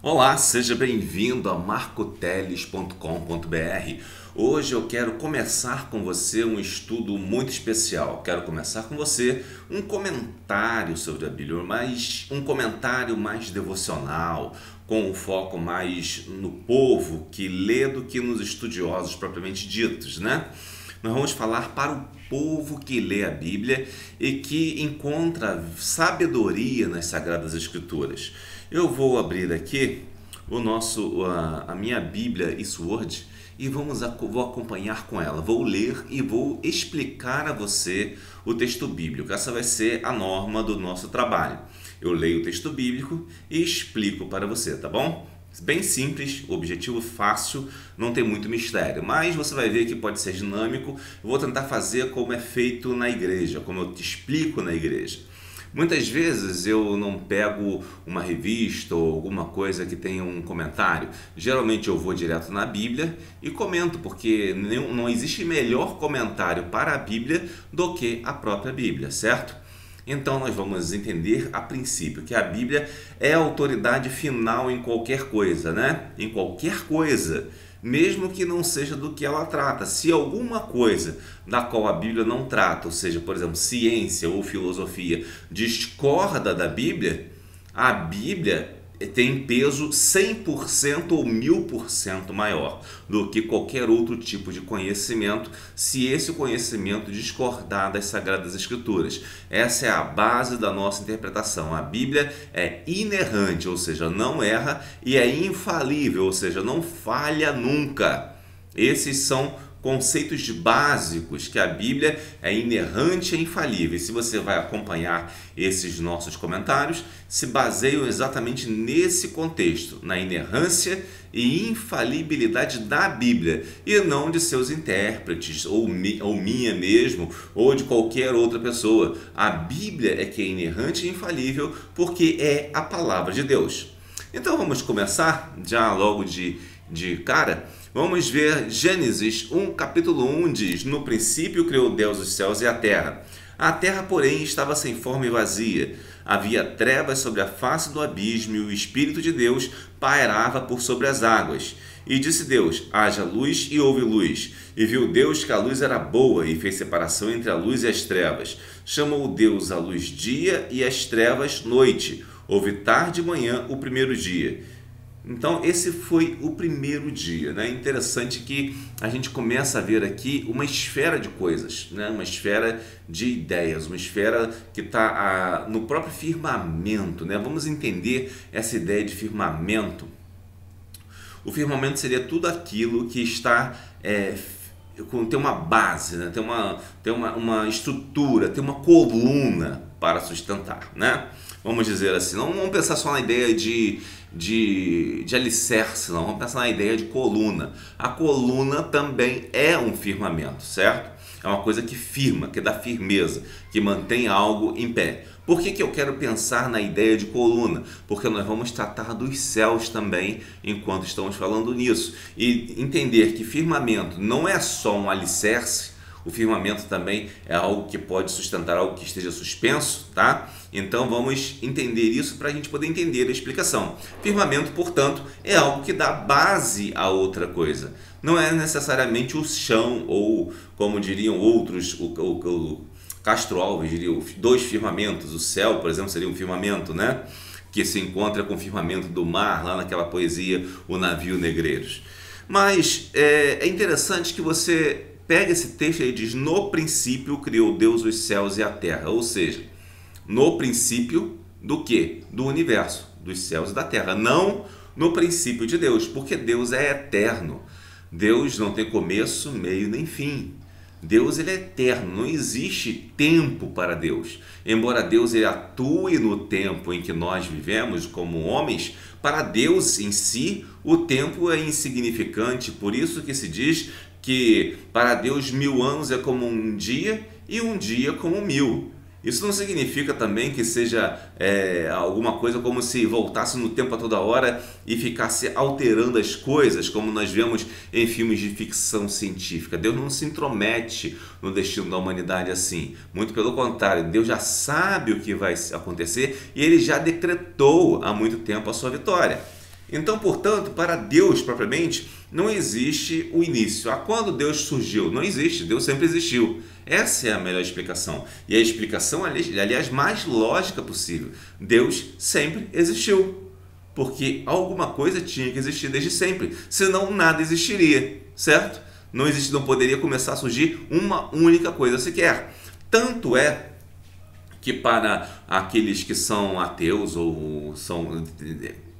Olá, seja bem-vindo a marcoteles.com.br. Hoje eu quero começar com você um estudo muito especial. Quero começar com você um comentário sobre a Bíblia, mas um comentário mais devocional, com um foco mais no povo que lê do que nos estudiosos propriamente ditos, né? Nós vamos falar para o povo que lê a Bíblia e que encontra sabedoria nas Sagradas Escrituras. Eu vou abrir aqui a minha Bíblia eSword e vou acompanhar com ela. Vou ler e vou explicar a você o texto bíblico. Essa vai ser a norma do nosso trabalho. Eu leio o texto bíblico e explico para você, tá bom? Bem simples, objetivo fácil, não tem muito mistério, mas você vai ver que pode ser dinâmico. Eu vou tentar fazer como é feito na igreja, como eu te explico na igreja. Muitas vezes eu não pego uma revista ou alguma coisa que tenha um comentário. Geralmente eu vou direto na Bíblia e comento, porque não existe melhor comentário para a Bíblia do que a própria Bíblia, certo? Então nós vamos entender a princípio que a Bíblia é a autoridade final em qualquer coisa, né? Em qualquer coisa, mesmo que não seja do que ela trata. Se alguma coisa da qual a Bíblia não trata, ou seja, por exemplo, ciência ou filosofia, discorda da Bíblia, a Bíblia tem peso 100% ou 1000% maior do que qualquer outro tipo de conhecimento, se esse conhecimento discordar das Sagradas Escrituras. Essa é a base da nossa interpretação. A Bíblia é inerrante, ou seja, não erra, e é infalível, ou seja, não falha nunca. Esses são conceitos básicos que a Bíblia é inerrante e infalível. E se você vai acompanhar esses nossos comentários, se baseiam exatamente nesse contexto, na inerrância e infalibilidade da Bíblia, e não de seus intérpretes, ou minha mesmo, ou de qualquer outra pessoa. A Bíblia é que é inerrante e infalível porque é a palavra de Deus. Então vamos começar já logo de cara. Vamos ver Gênesis 1, capítulo 1 diz: No princípio criou Deus os céus e a terra. A terra, porém, estava sem forma e vazia. Havia trevas sobre a face do abismo e o Espírito de Deus pairava por sobre as águas. E disse Deus: haja luz, e houve luz. E viu Deus que a luz era boa e fez separação entre a luz e as trevas. Chamou Deus a luz dia e as trevas noite. Houve tarde e manhã o primeiro dia. Então esse foi o primeiro dia, né? Interessante que a gente começa a ver aqui uma esfera de coisas, né? Uma esfera de ideias, uma esfera que está no próprio firmamento, né? Vamos entender essa ideia de firmamento. O firmamento seria tudo aquilo que está tem uma base, né? Tem uma estrutura, tem uma coluna para sustentar, né? Vamos dizer assim, não vamos pensar só na ideia de alicerce, não, vamos pensar na ideia de coluna. A coluna também é um firmamento, certo? É uma coisa que firma, que dá firmeza, que mantém algo em pé. Por que eu quero pensar na ideia de coluna? Porque nós vamos tratar dos céus também enquanto estamos falando nisso. E entender que firmamento não é só um alicerce. O firmamento também é algo que pode sustentar algo que esteja suspenso, tá? Então vamos entender isso para a gente poder entender a explicação. Firmamento, portanto, é algo que dá base a outra coisa. Não é necessariamente o chão, ou como diriam outros, o Castro Alves diria, dois firmamentos. O céu, por exemplo, seria um firmamento, né? Que se encontra com o firmamento do mar, lá naquela poesia O Navio Negreiros. Mas é interessante que você pega esse texto e diz: no princípio criou Deus os céus e a terra. Ou seja, no princípio do quê? Do universo, dos céus e da terra. Não no princípio de Deus, porque Deus é eterno. Deus não tem começo, meio nem fim. Deus ele é eterno, não existe tempo para Deus. Embora Deus ele atue no tempo em que nós vivemos como homens, para Deus em si o tempo é insignificante. Por isso que se diz que para Deus 1000 anos é como um dia e um dia como 1000. Isso não significa também que seja alguma coisa como se voltasse no tempo a toda hora e ficasse alterando as coisas, como nós vemos em filmes de ficção científica. Deus não se intromete no destino da humanidade assim. Muito pelo contrário, Deus já sabe o que vai acontecer e Ele já decretou há muito tempo a sua vitória. Então, portanto, para Deus propriamente, não existe o início. Quando Deus surgiu? Não existe, Deus sempre existiu. Essa é a melhor explicação. E a explicação, aliás, mais lógica possível. Deus sempre existiu. Porque alguma coisa tinha que existir desde sempre. Senão nada existiria, certo? Não poderia começar a surgir uma única coisa sequer. Tanto é que para aqueles que são ateus ou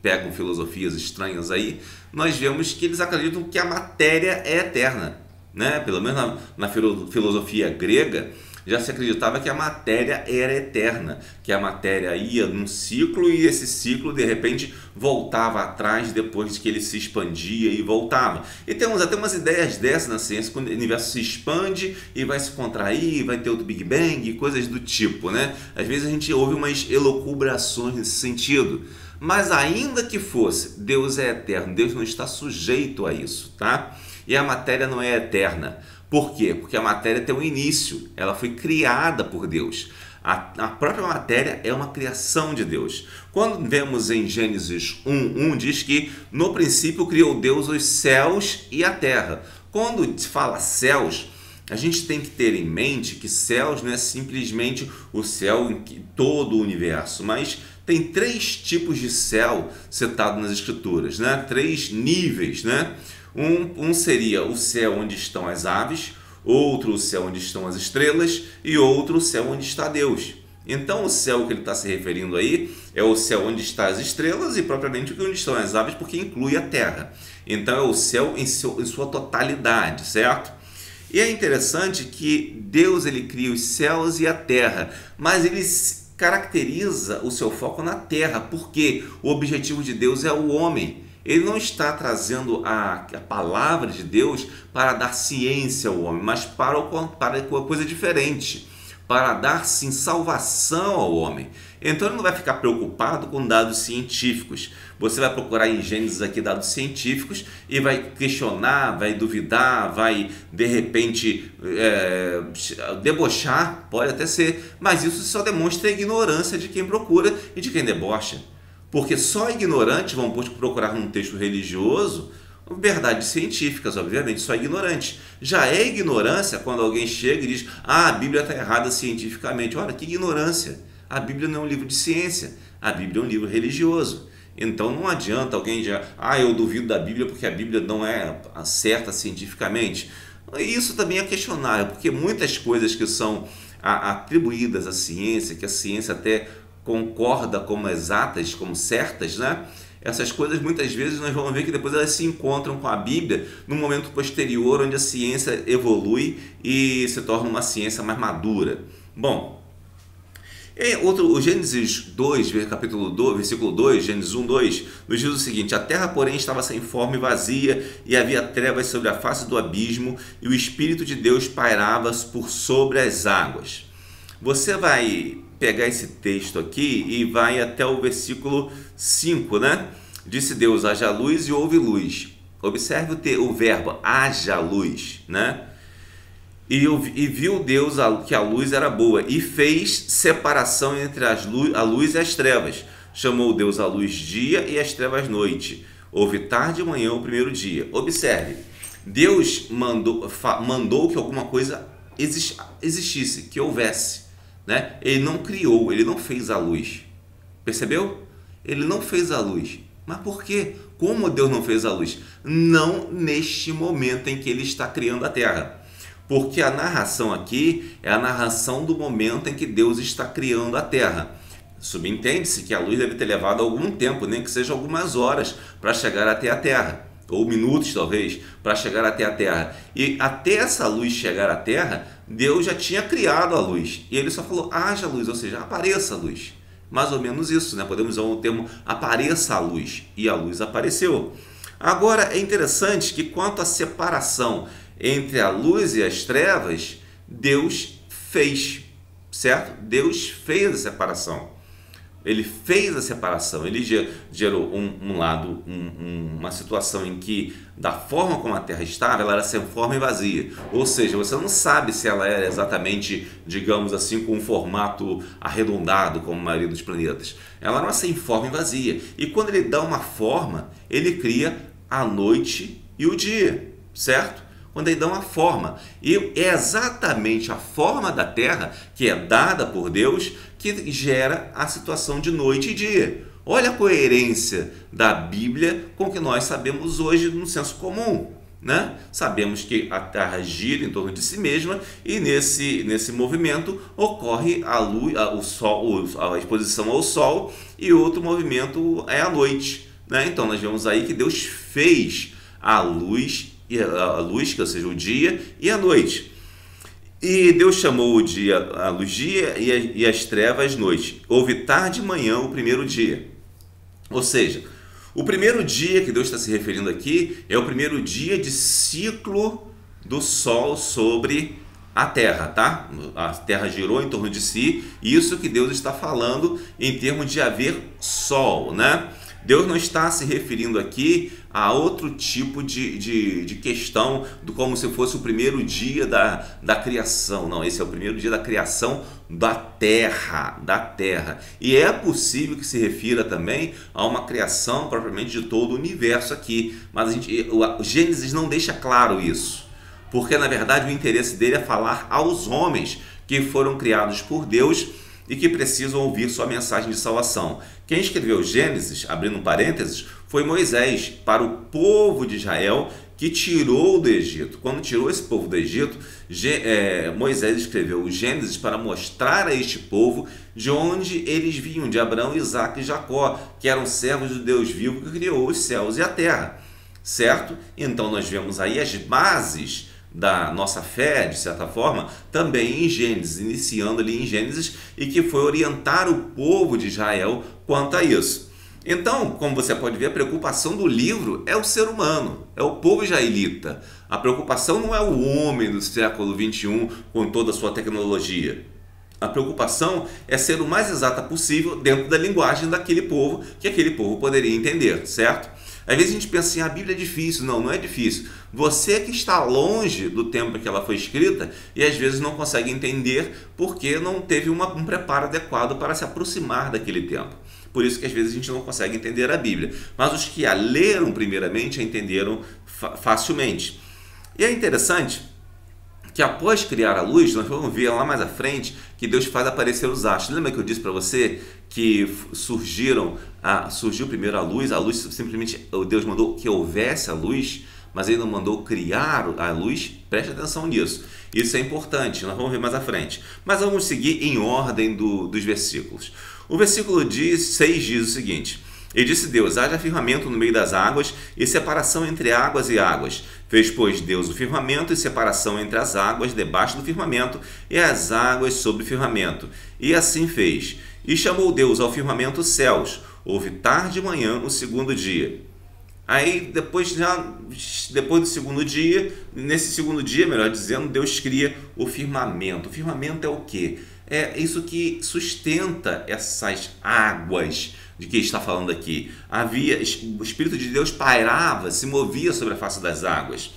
pegam filosofias estranhas aí, nós vemos que eles acreditam que a matéria é eterna, né? Pelo menos na filosofia grega já se acreditava que a matéria era eterna, que a matéria ia num ciclo e esse ciclo de repente voltava atrás depois que ele se expandia e voltava. E temos até umas ideias dessas na ciência, quando o universo se expande e vai se contrair, vai ter outro Big Bang, coisas do tipo, né? Às vezes a gente ouve umas elucubrações nesse sentido. Mas ainda que fosse, Deus é eterno, Deus não está sujeito a isso, tá? E a matéria não é eterna. Por quê? Porque a matéria tem um início, ela foi criada por Deus. A própria matéria é uma criação de Deus. Quando vemos em Gênesis 1:1, diz que no princípio criou Deus os céus e a terra. Quando se fala céus, a gente tem que ter em mente que céus não é simplesmente o céu em todo o universo, mas tem 3 tipos de céu citado nas escrituras, né? 3 níveis, né? Um seria o céu onde estão as aves, outro o céu onde estão as estrelas e outro o céu onde está Deus. Então o céu que ele está se referindo aí é o céu onde estão as estrelas e propriamente onde estão as aves, porque inclui a terra. Então é o céu em sua totalidade, certo? E é interessante que Deus ele cria os céus e a terra, mas ele caracteriza o seu foco na terra, porque o objetivo de Deus é o homem. Ele não está trazendo a palavra de Deus para dar ciência ao homem, mas para uma coisa diferente, para dar sim salvação ao homem. Então ele não vai ficar preocupado com dados científicos. Você vai procurar em Gênesis aqui dados científicos e vai questionar, vai duvidar, vai de repente debochar, pode até ser, mas isso só demonstra a ignorância de quem procura e de quem debocha. Porque só ignorantes vão procurar num texto religioso verdades científicas, obviamente, só ignorantes. Já é ignorância quando alguém chega e diz: a Bíblia está errada cientificamente. Olha, que ignorância! A Bíblia não é um livro de ciência, a Bíblia é um livro religioso. Então não adianta alguém dizer: eu duvido da Bíblia porque a Bíblia não é certa cientificamente. Isso também é questionável, porque muitas coisas que são atribuídas à ciência, que a ciência até concorda como exatas, como certas, né? Essas coisas muitas vezes nós vamos ver que depois elas se encontram com a Bíblia num momento posterior onde a ciência evolui e se torna uma ciência mais madura. Bom, o Gênesis 2, capítulo 2, versículo 2, Gênesis 1:2, nos diz o seguinte: a terra, porém, estava sem forma e vazia, e havia trevas sobre a face do abismo, e o Espírito de Deus pairava por sobre as águas. Você vai pegar esse texto aqui e vai até o versículo 5, né? Disse Deus: haja luz e houve luz. Observe o verbo haja luz, né? E viu Deus que a luz era boa e fez separação entre a luz e as trevas. Chamou Deus a luz dia e as trevas noite. Houve tarde e manhã o primeiro dia. Observe, Deus mandou que alguma coisa existisse, que houvesse, né? Ele não criou, ele não fez a luz. Percebeu? Ele não fez a luz. Mas por quê? Como Deus não fez a luz? Não neste momento em que ele está criando a terra. Porque a narração aqui é a narração do momento em que Deus está criando a terra. Subentende-se que a luz deve ter levado algum tempo, nem que seja algumas horas, para chegar até a terra, ou minutos talvez, para chegar até a terra. E até essa luz chegar à terra, Deus já tinha criado a luz. E ele só falou: haja luz, ou seja, apareça a luz. Mais ou menos isso, né? Podemos usar o termo apareça a luz. E a luz apareceu. Agora, é interessante que quanto à separação entre a luz e as trevas, Deus fez, certo? Deus fez a separação. Ele fez a separação, ele gerou um lado, uma situação em que, da forma como a Terra estava, ela era sem forma e vazia. Ou seja, você não sabe se ela era exatamente, digamos assim, com um formato arredondado, como a maioria dos planetas. Ela era sem forma e vazia. E quando ele dá uma forma, ele cria a noite e o dia, certo? Quando ele dá uma forma. E é exatamente a forma da Terra, que é dada por Deus, que gera a situação de noite e dia. Olha a coerência da Bíblia com o que nós sabemos hoje no senso comum, né? Sabemos que a Terra gira em torno de si mesma e nesse movimento ocorre a luz, o Sol, a exposição ao Sol, e outro movimento é a noite, né? Então nós vemos aí que Deus fez a luz, que ou seja, o dia e a noite. E Deus chamou o dia a luz dia e as trevas noite. Houve tarde e manhã o primeiro dia. Ou seja, o primeiro dia que Deus está se referindo aqui é o primeiro dia de ciclo do Sol sobre a Terra, tá? A Terra girou em torno de si, isso que Deus está falando em termos de haver Sol, né? Deus não está se referindo aqui a outro tipo de questão, como se fosse o primeiro dia da criação. Não, esse é o primeiro dia da criação da Terra. E é possível que se refira também a uma criação propriamente de todo o universo aqui. Mas o Gênesis não deixa claro isso, porque na verdade o interesse dele é falar aos homens que foram criados por Deus e que precisam ouvir sua mensagem de salvação. Quem escreveu Gênesis, abrindo um parênteses, foi Moisés, para o povo de Israel que tirou do Egito. Quando tirou esse povo do Egito, Moisés escreveu o Gênesis para mostrar a este povo de onde eles vinham, de Abraão, Isaque e Jacó, que eram servos do Deus vivo que criou os céus e a terra, certo? Então nós vemos aí as bases da nossa fé, de certa forma, também em Gênesis, iniciando ali em Gênesis, e que foi orientar o povo de Israel quanto a isso. Então, como você pode ver, a preocupação do livro é o ser humano, é o povo israelita. A preocupação não é o homem do século XXI com toda a sua tecnologia. A preocupação é ser o mais exata possível dentro da linguagem daquele povo, que aquele povo poderia entender, certo? Às vezes a gente pensa assim, a Bíblia é difícil. Não, não é difícil. Você que está longe do tempo que ela foi escrita e às vezes não consegue entender porque não teve um preparo adequado para se aproximar daquele tempo. Por isso que às vezes a gente não consegue entender a Bíblia. Mas os que a leram primeiramente a entenderam facilmente. E é interessante que após criar a luz, nós vamos ver lá mais à frente que Deus faz aparecer os astros. Lembra que eu disse para você que surgiu primeiro a luz simplesmente Deus mandou que houvesse a luz, mas ele não mandou criar a luz? Preste atenção nisso. Isso é importante, nós vamos ver mais à frente. Mas vamos seguir em ordem dos versículos. O versículo 6 diz o seguinte: E disse Deus, haja firmamento no meio das águas e separação entre águas e águas. Fez, pois, Deus o firmamento e separação entre as águas debaixo do firmamento e as águas sobre o firmamento. E assim fez. E chamou Deus ao firmamento os céus. Houve tarde e manhã o segundo dia. Aí, depois do segundo dia, nesse segundo dia, melhor dizendo, Deus cria o firmamento. O firmamento é o quê? É isso que sustenta essas águas de que está falando aqui. O Espírito de Deus pairava, se movia sobre a face das águas.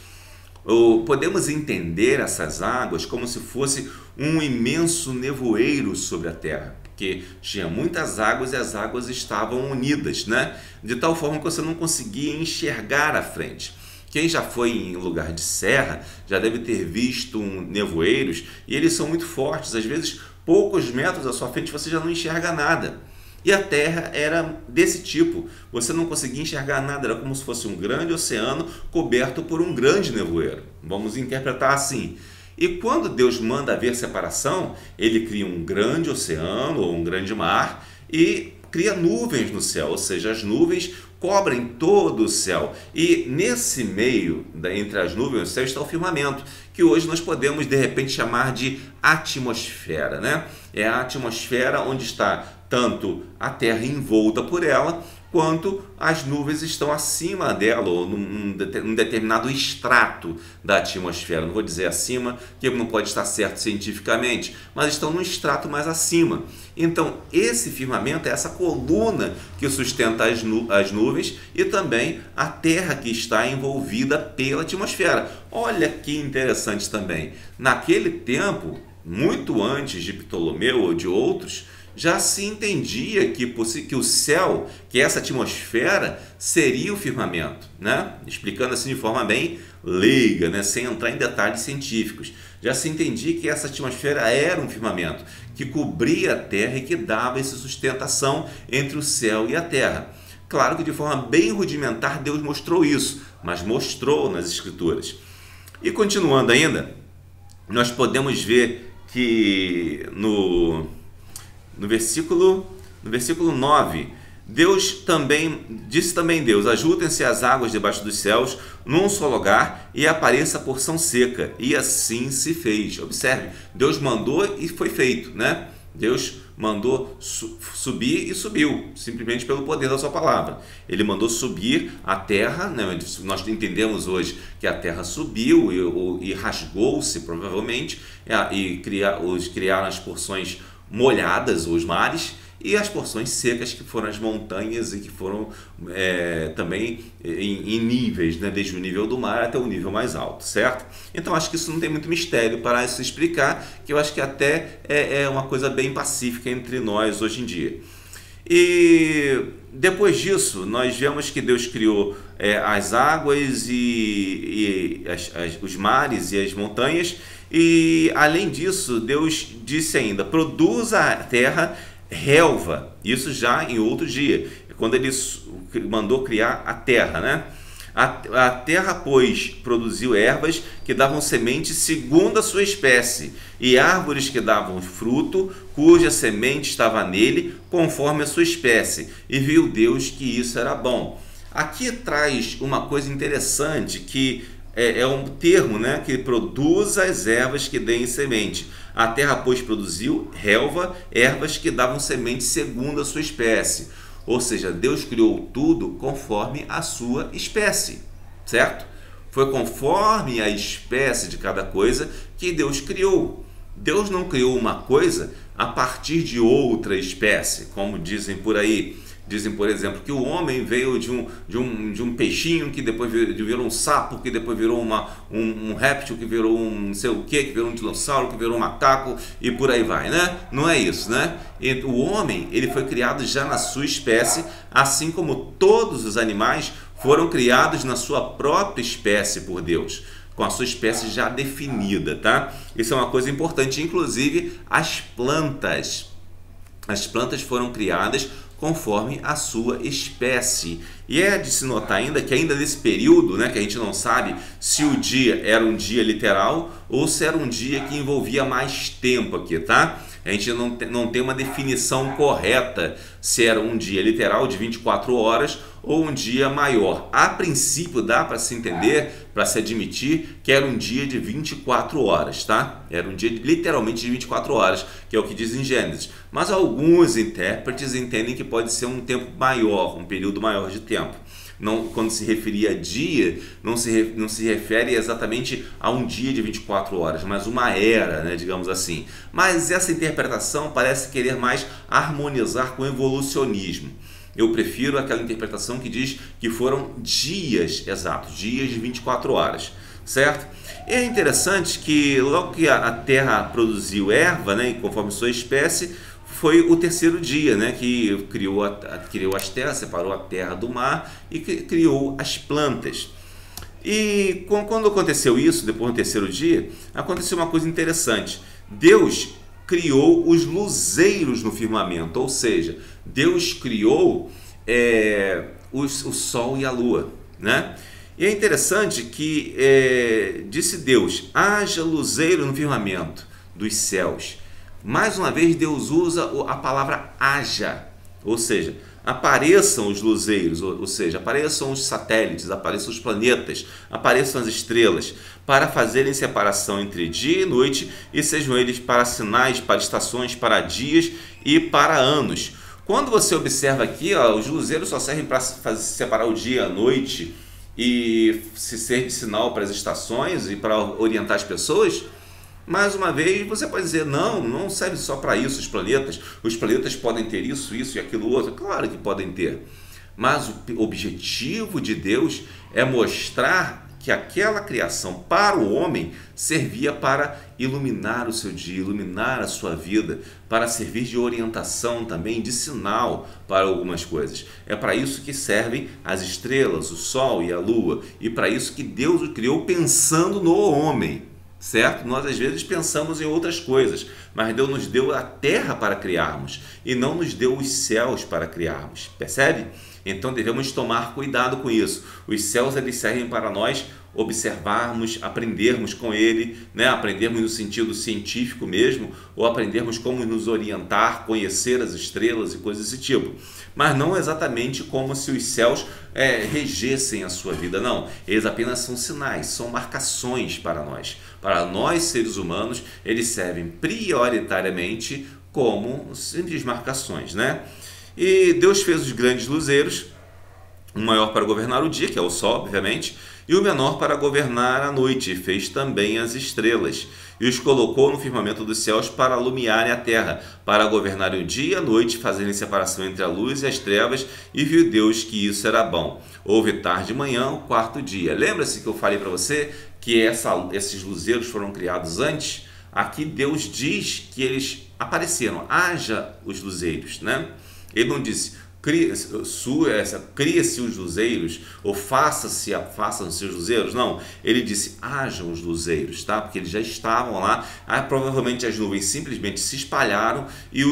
Podemos entender essas águas como se fosse um imenso nevoeiro sobre a terra, porque tinha muitas águas e as águas estavam unidas, né? De tal forma que você não conseguia enxergar à frente. Quem já foi em lugar de serra já deve ter visto nevoeiros, e eles são muito fortes, às vezes poucos metros à sua frente você já não enxerga nada. E a Terra era desse tipo, você não conseguia enxergar nada, era como se fosse um grande oceano coberto por um grande nevoeiro. Vamos interpretar assim. E quando Deus manda haver separação, ele cria um grande oceano ou um grande mar e cria nuvens no céu, ou seja, as nuvens cobrem todo o céu. E nesse meio, entre as nuvens e o céu, está o firmamento, que hoje nós podemos de repente chamar de atmosfera, né? É a atmosfera onde está tanto a Terra envolta por ela, quanto as nuvens estão acima dela, ou num determinado extrato da atmosfera. Não vou dizer acima, que não pode estar certo cientificamente, mas estão num extrato mais acima. Então, esse firmamento é essa coluna que sustenta as nuvens e também a Terra que está envolvida pela atmosfera. Olha que interessante também. Naquele tempo, muito antes de Ptolomeu ou de outros, já se entendia que o céu, que essa atmosfera, seria o firmamento, né? Explicando assim de forma bem leiga, né? Sem entrar em detalhes científicos. Já se entendia que essa atmosfera era um firmamento, que cobria a Terra e que dava essa sustentação entre o céu e a Terra. Claro que de forma bem rudimentar Deus mostrou isso, mas mostrou nas Escrituras. E continuando ainda, nós podemos ver que no versículo 9, disse também Deus: ajuntem-se as águas debaixo dos céus num só lugar e apareça a porção seca. E assim se fez. Observe, Deus mandou e foi feito, né? Deus mandou subir e subiu, simplesmente pelo poder da sua palavra. Ele mandou subir a terra, né? Nós entendemos hoje que a terra subiu e rasgou-se, provavelmente, e criaram as porções molhadas, os mares, e as porções secas, que foram as montanhas e que foram também em níveis, né? Desde o nível do mar até o nível mais alto, certo? Então acho que isso não tem muito mistério para se explicar, que eu acho que até é uma coisa bem pacífica entre nós hoje em dia. E depois disso, nós vemos que Deus criou as águas e os mares e as montanhas, e além disso, Deus disse ainda: produza a terra relva. Isso já em outro dia, quando ele mandou criar a terra, né? A terra, pois, produziu ervas que davam semente segundo a sua espécie, e árvores que davam fruto, cuja semente estava nele, conforme a sua espécie. E viu Deus que isso era bom. Aqui traz uma coisa interessante, que é um termo, né, que produz as ervas que deem semente. A terra, pois, produziu relva, ervas que davam semente segundo a sua espécie. Ou seja, Deus criou tudo conforme a sua espécie, certo? Foi conforme a espécie de cada coisa que Deus criou. Deus não criou uma coisa a partir de outra espécie, como dizem por aí. Dizem, por exemplo, que o homem veio de um peixinho, que depois virou um sapo, que depois virou um réptil, que virou um não sei o que virou um dinossauro, que virou um macaco, e por aí vai, né? Não é isso, né? O homem, ele foi criado já na sua espécie, assim como todos os animais foram criados na sua própria espécie por Deus, com a sua espécie já definida, tá? Isso é uma coisa importante. Inclusive, as plantas foram criadas conforme a sua espécie. E é de se notar ainda que ainda nesse período, né, que a gente não sabe se o dia era um dia literal ou se era um dia que envolvia mais tempo aqui, tá? A gente não tem uma definição correta se era um dia literal de 24 horas ou um dia maior. A princípio dá para se entender, para se admitir que era um dia de 24 horas, tá? Era um dia literalmente de 24 horas, que é o que diz em Gênesis. Mas alguns intérpretes entendem que pode ser um tempo maior, um período maior de tempo. Não, quando se referia a dia, não se refere exatamente a um dia de 24 horas, mas uma era, né, digamos assim. Mas essa interpretação parece querer mais harmonizar com o evolucionismo. Eu prefiro aquela interpretação que diz que foram dias exatos, dias de 24 horas, certo? É interessante que logo que a terra produziu erva, né, conforme sua espécie, foi o terceiro dia, né, que criou as terras, separou a terra do mar e criou as plantas. E quando aconteceu isso, depois do terceiro dia, aconteceu uma coisa interessante. Deus criou os luzeiros no firmamento, ou seja, Deus criou o sol e a lua, né? E é interessante que disse Deus: haja luzeiro no firmamento dos céus. Mais uma vez Deus usa a palavra haja, ou seja, apareçam os luzeiros, ou seja, apareçam os satélites, apareçam os planetas, apareçam as estrelas, para fazerem separação entre dia e noite, e sejam eles para sinais, para estações, para dias e para anos, Quando você observa aqui, ó, os luzeiros só servem para separar o dia e a noite e se ser de sinal para as estações e para orientar as pessoas. Mais uma vez, você pode dizer, não serve só para isso os planetas podem ter isso e aquilo outro. Claro que podem ter, mas o objetivo de Deus é mostrar que aquela criação para o homem servia para iluminar o seu dia, iluminar a sua vida, para servir de orientação também, de sinal para algumas coisas. É para isso que servem as estrelas, o sol e a lua, e para isso que Deus o criou pensando no homem. Certo? Nós às vezes pensamos em outras coisas, mas Deus nos deu a terra para criarmos e não nos deu os céus para criarmos, percebe? Então devemos tomar cuidado com isso. Os céus eles servem para nós observarmos, aprendermos com ele, né? Aprendermos no sentido científico mesmo, ou aprendermos como nos orientar, conhecer as estrelas e coisas desse tipo. Mas não exatamente como se os céus regessem a sua vida, não. Eles apenas são sinais, são marcações para nós. Para nós, seres humanos, eles servem prioritariamente como simples marcações, né? E Deus fez os grandes luzeiros, o maior para governar o dia, que é o sol, obviamente, e o menor para governar a noite, e fez também as estrelas, e os colocou no firmamento dos céus para alumiarem a terra, para governarem o dia e a noite, fazerem separação entre a luz e as trevas, e viu Deus que isso era bom. Houve tarde e manhã, o quarto dia. Lembra-se que eu falei para você que esses luzeiros foram criados antes? Aqui Deus diz que eles apareceram, haja os luzeiros, né? Ele não disse cria-se os luzeiros ou façam-se os luzeiros, não, ele disse hajam os luzeiros, tá? Porque eles já estavam lá. Provavelmente as nuvens simplesmente se espalharam e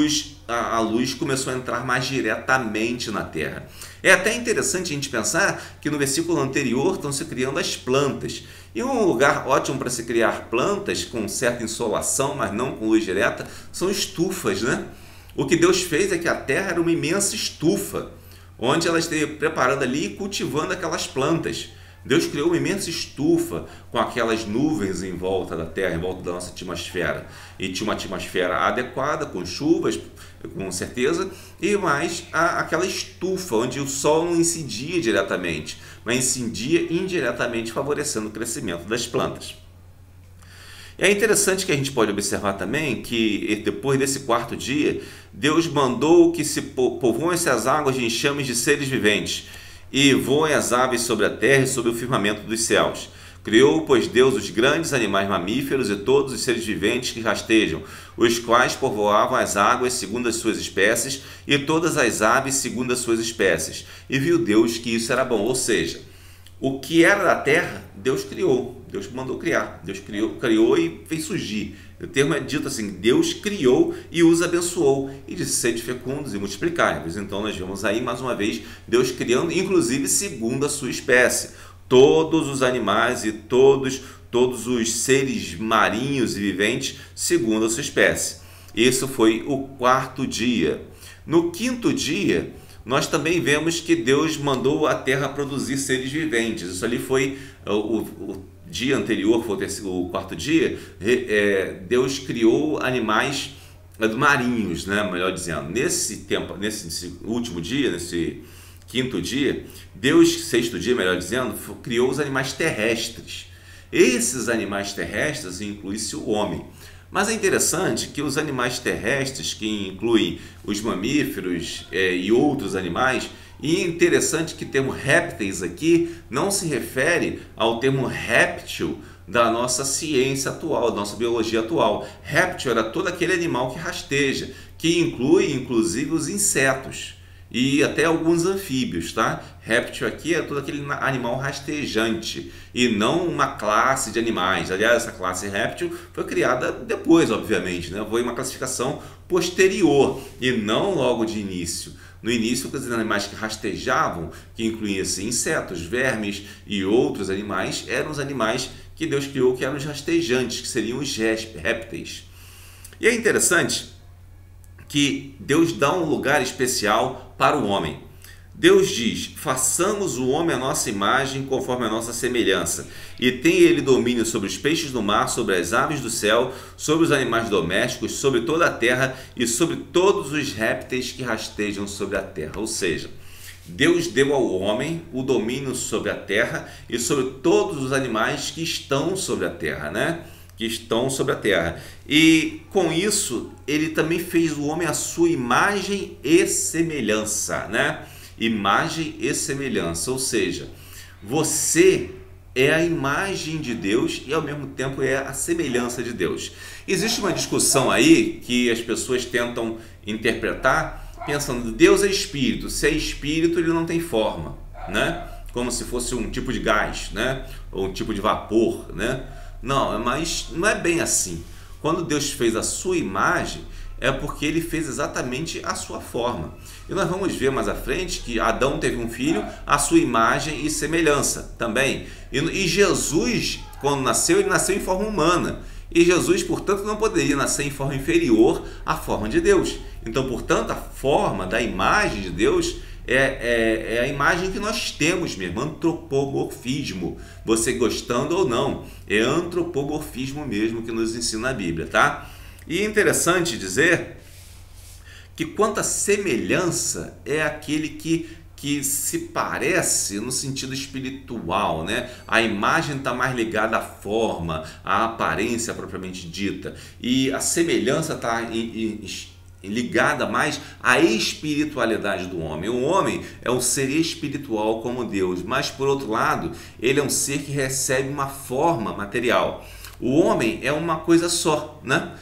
a luz começou a entrar mais diretamente na terra. É até interessante a gente pensar que no versículo anterior estão se criando as plantas. E um lugar ótimo para se criar plantas com certa insolação, mas não com luz direta, são estufas, né? O que Deus fez é que a terra era uma imensa estufa, onde ela esteve preparando ali e cultivando aquelas plantas. Deus criou uma imensa estufa com aquelas nuvens em volta da terra, em volta da nossa atmosfera. E tinha uma atmosfera adequada, com chuvas, com certeza, e mais aquela estufa onde o sol não incidia diretamente, mas incidia indiretamente, favorecendo o crescimento das plantas. É interessante que a gente pode observar também que depois desse quarto dia, Deus mandou que se povoem-se as águas de enxames de seres viventes e voem as aves sobre a terra e sobre o firmamento dos céus. Criou, pois, Deus os grandes animais mamíferos e todos os seres viventes que rastejam, os quais povoavam as águas segundo as suas espécies e todas as aves segundo as suas espécies. E viu Deus que isso era bom, ou seja, o que era da terra, Deus criou, Deus mandou criar, Deus criou e fez surgir. O termo é dito assim, Deus criou e os abençoou e disse, sede fecundos e multiplicai-vos. Então nós vemos aí mais uma vez Deus criando, inclusive segundo a sua espécie, todos os animais e todos os seres marinhos e viventes segundo a sua espécie. Isso foi o quarto dia. No quinto dia, nós também vemos que Deus mandou a terra produzir seres viventes. Isso ali foi o dia anterior, foi o quarto dia. Deus criou animais marinhos, né? Melhor dizendo. Nesse último dia, nesse quinto dia, Deus, sexto dia, melhor dizendo, criou os animais terrestres. Esses animais terrestres incluem-se o homem. Mas é interessante que os animais terrestres, que incluem os mamíferos e outros animais, e é interessante que o termo répteis aqui não se refere ao termo réptil da nossa ciência atual, da nossa biologia atual. Réptil era todo aquele animal que rasteja, que inclui inclusive os insetos e até alguns anfíbios, tá? Réptil aqui é todo aquele animal rastejante e não uma classe de animais. Aliás, essa classe réptil foi criada depois, obviamente, né? Foi uma classificação posterior e não logo de início. No início, os animais que rastejavam, que incluíam insetos, vermes e outros animais, eram os animais que Deus criou, que eram os rastejantes, que seriam os répteis. E é interessante que Deus dá um lugar especial para o homem. Deus diz: façamos o homem à nossa imagem, conforme a nossa semelhança, e tenha ele domínio sobre os peixes do mar, sobre as aves do céu, sobre os animais domésticos, sobre toda a terra e sobre todos os répteis que rastejam sobre a terra. Ou seja, Deus deu ao homem o domínio sobre a terra e sobre todos os animais que estão sobre a terra, né? Que estão sobre a terra. E com isso, ele também fez o homem à sua imagem e semelhança, né? Imagem e semelhança, ou seja, você é a imagem de Deus e ao mesmo tempo é a semelhança de Deus. Existe uma discussão aí que as pessoas tentam interpretar pensando: Deus é espírito, se é espírito ele não tem forma, né? Como se fosse um tipo de gás, né? Ou um tipo de vapor, né? Não, mas não é bem assim. Quando Deus fez a sua imagem, é porque ele fez exatamente a sua forma. E nós vamos ver mais à frente que Adão teve um filho, a sua imagem e semelhança também. E Jesus, quando nasceu, ele nasceu em forma humana. E Jesus, portanto, não poderia nascer em forma inferior à forma de Deus. Então, portanto, a forma da imagem de Deus é a imagem que nós temos mesmo, antropomorfismo. Você gostando ou não, é antropomorfismo mesmo que nos ensina a Bíblia, tá? E é interessante dizer que quanto à semelhança é aquele que se parece no sentido espiritual, né? A imagem está mais ligada à forma, à aparência propriamente dita, e a semelhança está ligada mais à espiritualidade do homem. O homem é um ser espiritual como Deus, mas por outro lado, ele é um ser que recebe uma forma material. O homem é uma coisa só, né?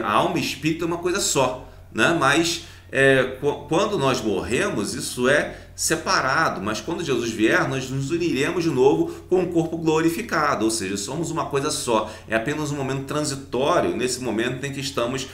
A alma e espírito é uma coisa só, né? Mas quando nós morremos, isso é separado, mas quando Jesus vier, nós nos uniremos de novo com o corpo glorificado, ou seja, somos uma coisa só. É apenas um momento transitório, nesse momento em que estamos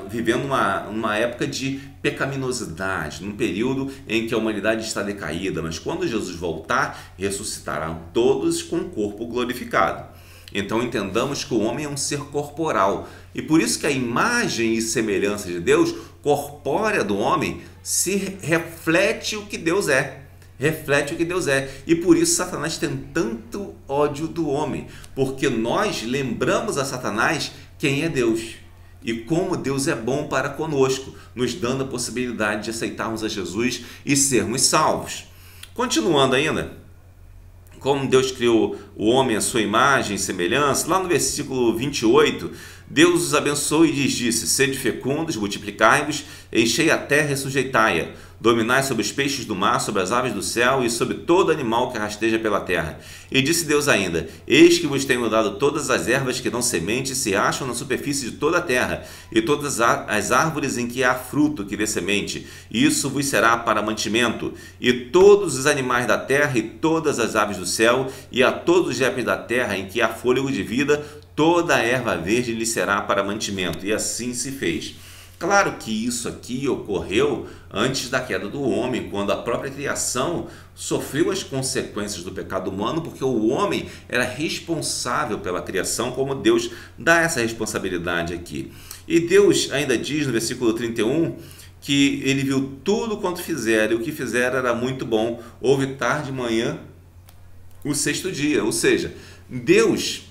vivendo uma época de pecaminosidade, num período em que a humanidade está decaída, mas quando Jesus voltar, ressuscitarão todos com o corpo glorificado. Então entendamos que o homem é um ser corporal, e por isso que a imagem e semelhança de Deus, corpórea do homem, se reflete o que Deus é. Reflete o que Deus é. E por isso Satanás tem tanto ódio do homem, porque nós lembramos a Satanás quem é Deus e como Deus é bom para conosco, nos dando a possibilidade de aceitarmos a Jesus e sermos salvos. Continuando ainda, como Deus criou o homem à sua imagem e semelhança, lá no versículo 28, Deus os abençoou e lhes disse: sede fecundos, multiplicai-vos, enchei a terra e sujeitai-a, dominai sobre os peixes do mar, sobre as aves do céu e sobre todo animal que rasteja pela terra. E disse Deus ainda: eis que vos tenho dado todas as ervas que dão semente e se acham na superfície de toda a terra, e todas as árvores em que há fruto que dê semente, e isso vos será para mantimento, e todos os animais da terra e todas as aves do céu, e a todos os répteis da terra em que há fôlego de vida, toda a erva verde lhe será para mantimento. E assim se fez. Claro que isso aqui ocorreu antes da queda do homem, quando a própria criação sofreu as consequências do pecado humano, porque o homem era responsável pela criação, como Deus dá essa responsabilidade aqui. E Deus ainda diz no versículo 31 que ele viu tudo quanto fizeram, e o que fizeram era muito bom. Houve tarde e manhã o sexto dia. Ou seja, Deus,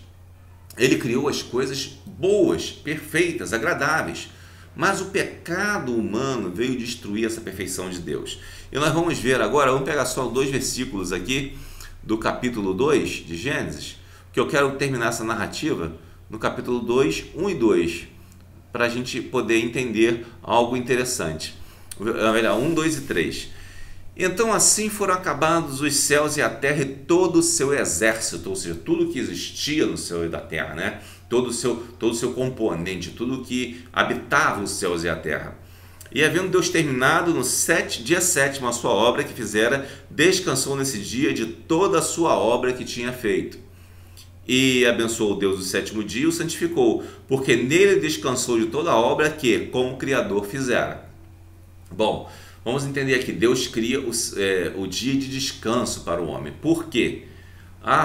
ele criou as coisas boas, perfeitas, agradáveis. Mas o pecado humano veio destruir essa perfeição de Deus. E nós vamos ver agora, vamos pegar só 2 versículos aqui do capítulo 2 de Gênesis, que eu quero terminar essa narrativa no capítulo 2, 1 e 2, para a gente poder entender algo interessante. 1, 2 e 3. Então assim foram acabados os céus e a terra e todo o seu exército, ou seja, tudo que existia no céu e da terra, né? Todo o seu componente, tudo que habitava os céus e a terra. E havendo Deus terminado no dia 7º a sua obra que fizera, descansou nesse dia de toda a sua obra que tinha feito. E abençoou Deus o 7º dia e o santificou, porque nele descansou de toda a obra que, como Criador, fizera. Bom, vamos entender aqui, Deus cria o dia de descanso para o homem. Por quê?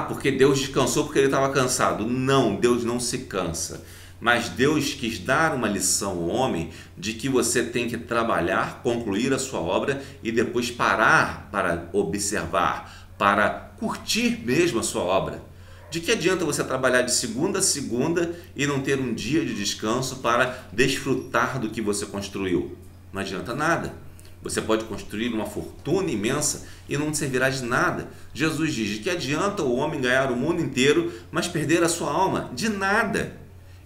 Porque Deus descansou porque ele estava cansado. Não, Deus não se cansa. mas Deus quis dar uma lição ao homem de que você tem que trabalhar, concluir a sua obra e depois parar para observar, para curtir mesmo a sua obra. De que adianta você trabalhar de segunda a segunda e não ter um dia de descanso para desfrutar do que você construiu? Não adianta nada. Você pode construir uma fortuna imensa e não te servirá de nada. Jesus diz: de que adianta o homem ganhar o mundo inteiro, mas perder a sua alma? De nada.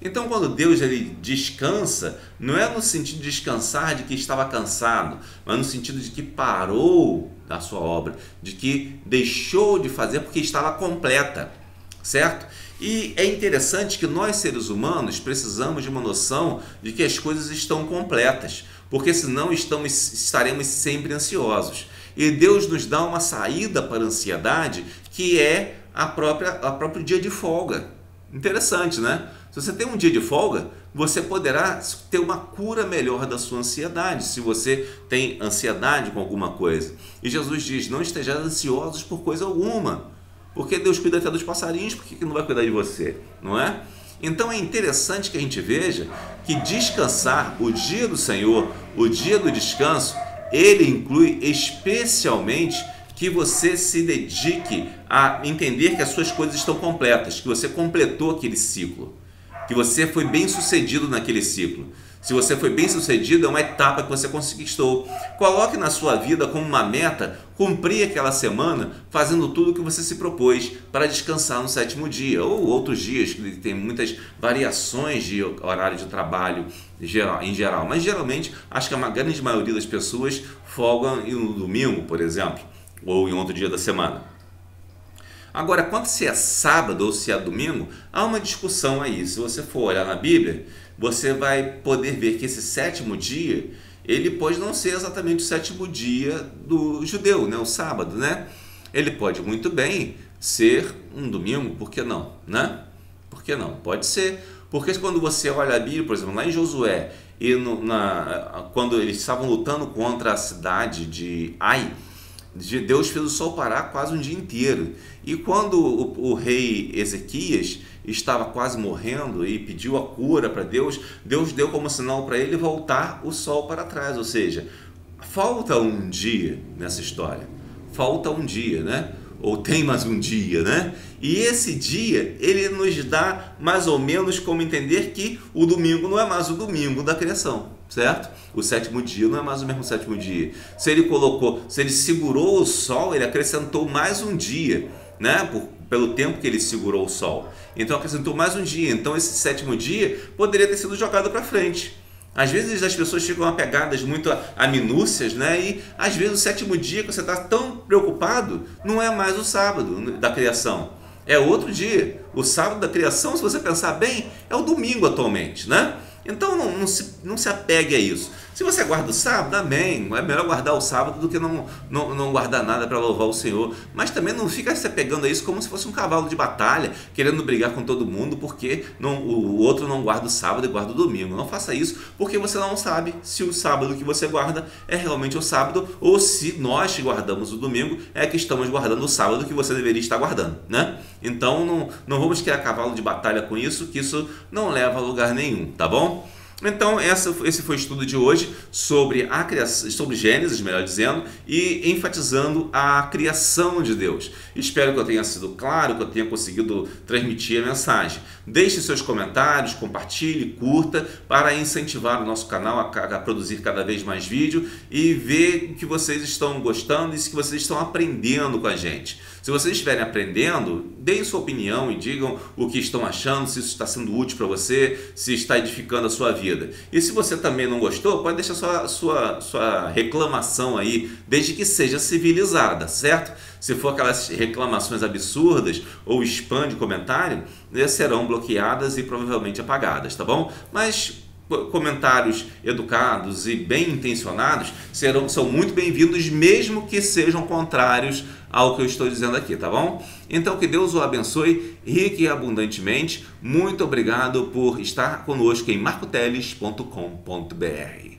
Então, quando Deus ele descansa, não é no sentido de descansar de que estava cansado, mas no sentido de que parou da sua obra, de que deixou de fazer porque estava completa, certo? E é interessante que nós, seres humanos, precisamos de uma noção de que as coisas estão completas, porque senão estaremos sempre ansiosos. E Deus nos dá uma saída para a ansiedade, que é o próprio dia de folga. Interessante, né? Se você tem um dia de folga, você poderá ter uma cura melhor da sua ansiedade, se você tem ansiedade com alguma coisa. E Jesus diz: não estejais ansiosos por coisa alguma, porque Deus cuida até dos passarinhos, por que não vai cuidar de você? Não é? Então é interessante que a gente veja que descansar, o dia do Senhor, o dia do descanso, ele inclui especialmente que você se dedique a entender que as suas coisas estão completas, que você completou aquele ciclo, que você foi bem sucedido naquele ciclo. Se você foi bem sucedido, é uma etapa que você conquistou. Coloque na sua vida como uma meta cumprir aquela semana fazendo tudo o que você se propôs para descansar no sétimo dia, ou outros dias que tem muitas variações de horário de trabalho em geral. Mas geralmente, acho que a grande maioria das pessoas folgam no domingo, por exemplo, ou em outro dia da semana. Agora, quando se é sábado ou se é domingo, há uma discussão aí. Se você for olhar na Bíblia, você vai poder ver que esse sétimo dia, ele pode não ser exatamente o sétimo dia do judeu, né? O sábado, né? Ele pode muito bem ser um domingo, por que não, né? Por que não? Pode ser. Porque quando você olha a Bíblia, por exemplo, lá em Josué, e quando eles estavam lutando contra a cidade de Ai, Deus fez o sol parar quase um dia inteiro. E quando o rei Ezequias estava quase morrendo e pediu a cura para Deus, Deus deu como sinal para ele voltar o sol para trás. Ou seja, falta um dia nessa história. Falta um dia, né? Ou tem mais um dia, né? E esse dia, ele nos dá mais ou menos como entender que o domingo não é mais o domingo da criação, certo? O sétimo dia não é mais o mesmo sétimo dia. Se ele segurou o sol, ele acrescentou mais um dia, né? Pelo tempo que ele segurou o sol. Então acrescentou mais um dia. Então esse sétimo dia poderia ter sido jogado para frente. Às vezes as pessoas ficam apegadas muito a minúcias, né? E às vezes o sétimo dia que você está tão preocupado não é mais o sábado da criação. É outro dia. O sábado da criação, se você pensar bem, é o domingo atualmente, né? Então não se apegue a isso. Se você guarda o sábado, amém. É melhor guardar o sábado do que não guardar nada para louvar o Senhor. Mas também não fica se apegando a isso como se fosse um cavalo de batalha, querendo brigar com todo mundo porque o outro não guarda o sábado e guarda o domingo. Não faça isso, porque você não sabe se o sábado que você guarda é realmente o sábado, ou se nós que guardamos o domingo é que estamos guardando o sábado que você deveria estar guardando, né? Então não vamos criar cavalo de batalha com isso, que isso não leva a lugar nenhum, tá bom? Então esse foi o estudo de hoje sobre a criação, sobre Gênesis, melhor dizendo, e enfatizando a criação de Deus. Espero que eu tenha sido claro, que eu tenha conseguido transmitir a mensagem. Deixe seus comentários, compartilhe, curta, para incentivar o nosso canal a produzir cada vez mais vídeo e ver que vocês estão gostando e que vocês estão aprendendo com a gente. Se vocês estiverem aprendendo, deem sua opinião e digam o que estão achando, se isso está sendo útil para você, se está edificando a sua vida. E se você também não gostou, pode deixar sua reclamação aí, desde que seja civilizada, certo? Se for aquelas reclamações absurdas ou spam de comentário, serão bloqueadas e provavelmente apagadas, tá bom? Mas comentários educados e bem intencionados são muito bem-vindos, mesmo que sejam contrários ao que eu estou dizendo aqui, tá bom? Então que Deus o abençoe rique e abundantemente. Muito obrigado por estar conosco em marcoteles.com.br.